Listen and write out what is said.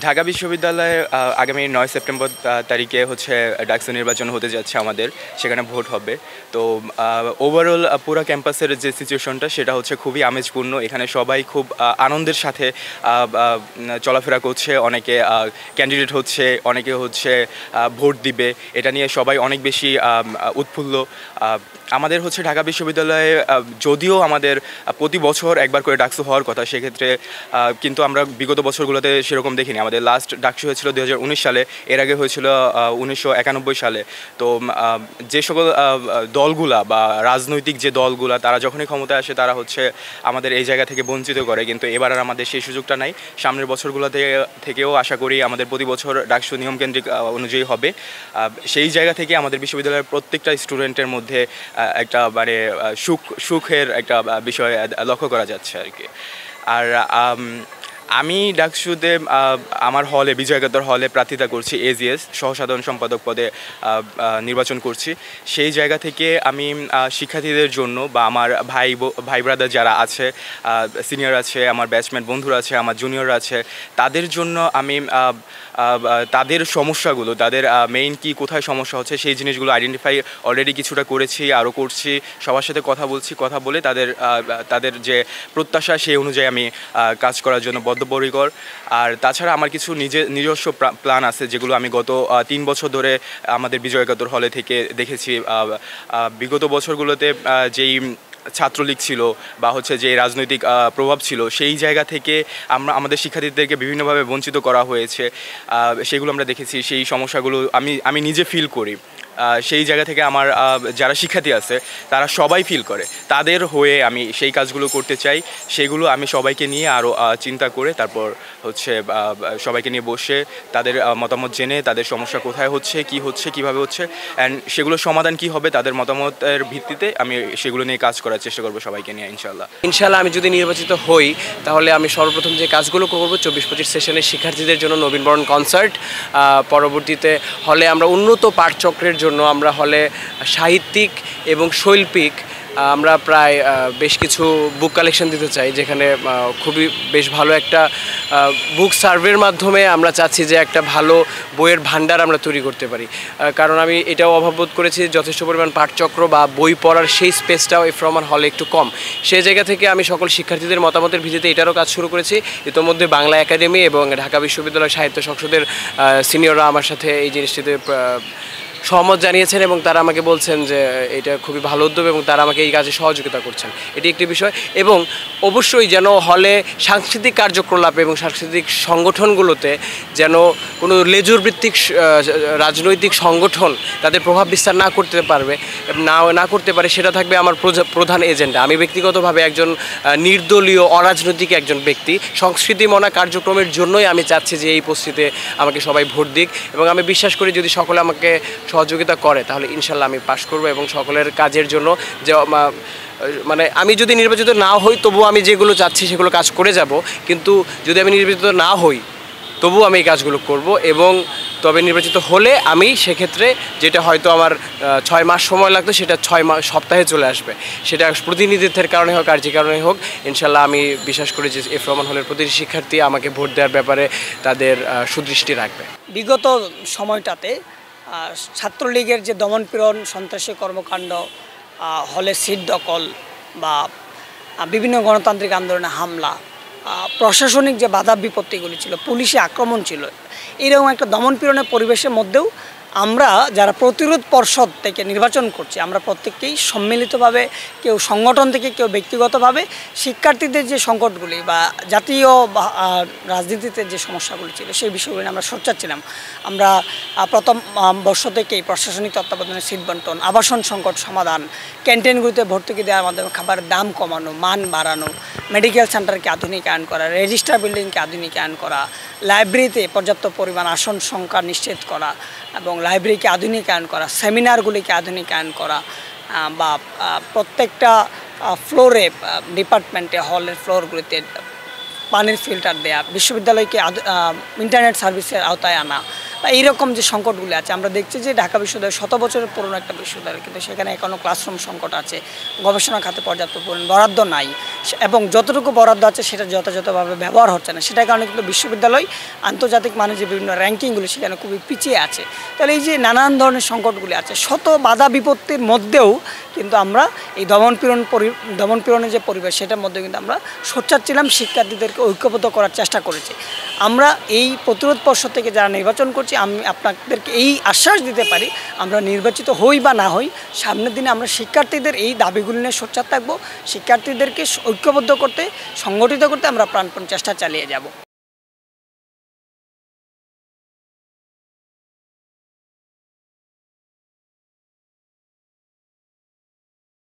ঢাকা বিশ্ববিদ্যালয়ে আগামী ৯ সেপ্টেম্বর তারিখে হচ্ছে ডাকসু নির্বাচন হতে যাচ্ছে আমাদের, সেখানে ভোট হবে। তো ওভারঅল পুরো ক্যাম্পাসের যে সিচুয়েশনটা সেটা হচ্ছে খুবই আমেজপূর্ণ। এখানে সবাই খুব আনন্দের সাথে চলাফেরা করছে, অনেকে ক্যান্ডিডেট হচ্ছে, অনেকে হচ্ছে ভোট দিবে, এটা নিয়ে সবাই অনেক বেশি উৎফুল্ল। আমাদের হচ্ছে ঢাকা বিশ্ববিদ্যালয়ে যদিও আমাদের প্রতি বছর একবার করে ডাকসু হওয়ার কথা, সেক্ষেত্রে কিন্তু আমরা বিগত বছরগুলোতে সেরকম দেখিনি। আমাদের লাস্ট ডাকসু হয়েছিল 2019 সালে, এর আগে হয়েছিল 1991 সালে। তো যে সকল দলগুলা বা রাজনৈতিক যে দলগুলা তারা যখনই ক্ষমতায় আসে তারা হচ্ছে আমাদের এই জায়গা থেকে বঞ্চিত করে, কিন্তু এবার আর আমাদের সেই সুযোগটা নাই। সামনের বছরগুলোতে থেকেও আশা করি আমাদের প্রতি বছর ডাকসু নিয়মকেন্দ্রিক অনুযায়ী হবে। সেই জায়গা থেকে আমাদের বিশ্ববিদ্যালয়ের প্রত্যেকটা স্টুডেন্টের মধ্যে একটা মানে সুখের একটা বিষয় লক্ষ্য করা যাচ্ছে আর কি। আর আমি ডাকসুতে আমার হলে বিজয় একাত্তর হলে প্রার্থিতা করছি, এজিএস সহসাধারণ সম্পাদক পদে নির্বাচন করছি। সেই জায়গা থেকে আমি শিক্ষার্থীদের জন্য বা আমার ভাই ব্রাদার যারা আছে, সিনিয়র আছে, আমার ব্যাচমেট বন্ধুরা আছে, আমার জুনিয়ররা আছে, তাদের জন্য আমি তাদের সমস্যাগুলো, তাদের মেইন কি কোথায় সমস্যা হচ্ছে সেই জিনিসগুলো আইডেন্টিফাই অলরেডি কিছুটা করেছি, আরও করছি। সবার সাথে কথা বলছি, কথা বলে তাদের যে প্রত্যাশা সেই অনুযায়ী আমি কাজ করার জন্য বদ্ধপরিকর। আর তাছাড়া আমার কিছু নিজস্ব প্ল্যান আছে যেগুলো আমি গত 3 বছর ধরে আমাদের বিজয় একাত্তর হলে থেকে দেখেছি। বিগত বছরগুলোতে যেই ছাত্রলীগ ছিল বা হচ্ছে যে রাজনৈতিক প্রভাব ছিল, সেই জায়গা থেকে আমাদের শিক্ষার্থীদেরকে বিভিন্নভাবে বঞ্চিত করা হয়েছে, সেগুলো আমরা দেখেছি। সেই সমস্যাগুলো আমি নিজে ফিল করি। সেই জায়গা থেকে আমার যারা শিক্ষার্থী আছে তারা সবাই ফিল করে, তাদের হয়ে আমি সেই কাজগুলো করতে চাই। সেগুলো আমি সবাইকে নিয়ে আরও চিন্তা করে তারপর হচ্ছে সবাইকে নিয়ে বসে তাদের মতামত জেনে তাদের সমস্যা কোথায় হচ্ছে, কীভাবে হচ্ছে, অ্যান্ড সেগুলোর সমাধান কী হবে তাদের মতামতের ভিত্তিতে আমি সেগুলো নিয়ে কাজ করার চেষ্টা করবো সবাইকে নিয়ে ইনশাল্লাহ। আমি যদি নির্বাচিত হই তাহলে আমি সর্বপ্রথম যে কাজগুলো করবো 24-25 সেশনের শিক্ষার্থীদের জন্য নবীনবরণ কনসার্ট, পরবর্তীতে হলে আমরা উন্নত পাঠচক্রের জন্য আমরা হলে সাহিত্যিক এবং শৈল্পিক আমরা প্রায় বেশ কিছু বুক কালেকশন দিতে চাই, যেখানে খুবই বেশ ভালো একটা বুক সার্ভের মাধ্যমে আমরা চাচ্ছি যে একটা ভালো বইয়ের ভান্ডার আমরা তৈরি করতে পারি। কারণ আমি এটাও অভাববোধ করেছি যথেষ্ট পরিমাণ পাঠচক্র বা বই পড়ার সেই স্পেসটাও এফরমান হলে একটু কম। সেই জায়গা থেকে আমি সকল শিক্ষার্থীদের মতামতের ভিত্তিতে এটারও কাজ শুরু করেছি। ইতোমধ্যে বাংলা একাডেমি এবং ঢাকা বিশ্ববিদ্যালয় সাহিত্য সংসদের সিনিয়ররা আমার সাথে এই জিনিসটিতে সহমত জানিয়েছেন এবং তারা আমাকে বলছেন যে এটা খুবই ভালো উদ্যোগ এবং তারা আমাকে এই কাজে সহযোগিতা করছেন। এটি একটি বিষয়। এবং অবশ্যই যেন হলে সাংস্কৃতিক কার্যকলাপ এবং সাংস্কৃতিক সংগঠনগুলোতে যেন কোনো লেজুরভিত্তিক রাজনৈতিক সংগঠন তাদের প্রভাব বিস্তার না করতে পারে, সেটা থাকবে আমার প্রধান এজেন্ডা। আমি ব্যক্তিগতভাবে একজন নির্দলীয় অরাজনৈতিক একজন ব্যক্তি। সংস্কৃতিমনা কার্যক্রমের জন্যই আমি চাচ্ছি যে এই পোস্টটিতে আমাকে সবাই ভোট দিক, এবং আমি বিশ্বাস করি যদি সকলে আমাকে সহযোগিতা করে তাহলে ইনশাল্লাহ আমি পাশ করব এবং সকলের কাজের জন্য যে মানে আমি যদি নির্বাচিত না হই তবুও আমি যেগুলো চাচ্ছি সেগুলো কাজ করে যাব, কিন্তু যদি আমি নির্বাচিত না হই তবুও আমি এই কাজগুলো করব। এবং তবে নির্বাচিত হলে আমি সেক্ষেত্রে যেটা হয়তো আমার 6 মাস সময় লাগতো সেটা 6 সপ্তাহে চলে আসবে, সেটা প্রতিনিধিত্বের কারণে হোক আর যে কারণে হোক। ইনশাল্লাহ আমি বিশ্বাস করি যে এফরমান হলের প্রতিটি শিক্ষার্থী আমাকে ভোট দেওয়ার ব্যাপারে তাদের সুদৃষ্টি রাখবে। বিগত সময়টাতে ছাত্রলীগের যে দমনপীড়ন, সন্ত্রাসী কর্মকাণ্ড, হলে সিট দখল বা বিভিন্ন গণতান্ত্রিক আন্দোলনে হামলা, প্রশাসনিক যে বাধা বিপত্তিগুলি ছিল, পুলিশি আক্রমণ ছিল, এরকম একটা দমনপীড়নের পরিবেশের মধ্যেও আমরা যারা প্রতিরোধ পর্ষদ থেকে নির্বাচন করছি আমরা প্রত্যেককেই সম্মিলিতভাবে, কেউ সংগঠন থেকে কেউ ব্যক্তিগতভাবে, শিক্ষার্থীদের যে সংকটগুলি বা জাতীয় রাজনীতিতে যে সমস্যাগুলি ছিল সেই বিষয়গুলি আমরা সোচ্চার ছিলাম। আমরা প্রথম বর্ষ থেকেই প্রশাসনিক তত্ত্বাবধানে সিট বন্টন, আবাসন সংকট সমাধান, ক্যান্টিনগুলিতে ভর্তুকি দেওয়ার মাধ্যমে খাবারের দাম কমানো, মান বাড়ানো, মেডিকেল সেন্টারকে আধুনিকায়ন করা, রেজিস্ট্রার বিল্ডিংকে আধুনিকায়ন করা, লাইব্রেরিতে পর্যাপ্ত পরিমাণ আসন সংখ্যা নিশ্চিত করা এবং লাইব্রেরিকে আধুনিকায়ন করা, সেমিনারগুলিকে আধুনিকায়ন করা, বা প্রত্যেকটা ফ্লোরে ডিপার্টমেন্টে হলের ফ্লোরগুলিতে পানির ফিল্টার দেয়া, বিশ্ববিদ্যালয়কে ইন্টারনেট সার্ভিসের আওতায় আনা, বা এইরকম যে সংকটগুলি আছে, আমরা দেখছি যে ঢাকা বিশ্ববিদ্যালয় 100 বছরের পুরনো একটা বিশ্ববিদ্যালয়, কিন্তু সেখানে এখনও ক্লাসরুম সংকট আছে, গবেষণা খাতে পর্যাপ্ত পরিমাণ বরাদ্দ নাই, এবং যতটুকু বরাদ্দ আছে সেটা যথাযথভাবে ব্যবহার হচ্ছে না। সেটার কারণে কিন্তু বিশ্ববিদ্যালয় আন্তর্জাতিক মানে যে বিভিন্ন র্যাঙ্কিংগুলি সেখানে খুবই পিছিয়ে আছে। তাহলে এই যে নানান ধরনের সংকটগুলি আছে, শত বাধা বিপত্তির মধ্যেও কিন্তু আমরা এই দমনপীড়নের যে পরিবেশ সেটার মধ্যে কিন্তু আমরা সোচ্চার ছিলাম, শিক্ষার্থীদেরকে ঐক্যবদ্ধ করার চেষ্টা করেছি। আমরা এই প্রতিরোধ পর্ষদ থেকে যারা নির্বাচন করছি, আমি আপনাদেরকে এই আশ্বাস দিতে পারি, আমরা নির্বাচিত হই বা না হই, সামনের দিনে আমরা শিক্ষার্থীদের এই দাবিগুলি নিয়ে সোচ্চার থাকবো, শিক্ষার্থীদেরকে ঐক্যবদ্ধ করতে, সংগঠিত করতে আমরা প্রাণপণ চেষ্টা চালিয়ে যাব।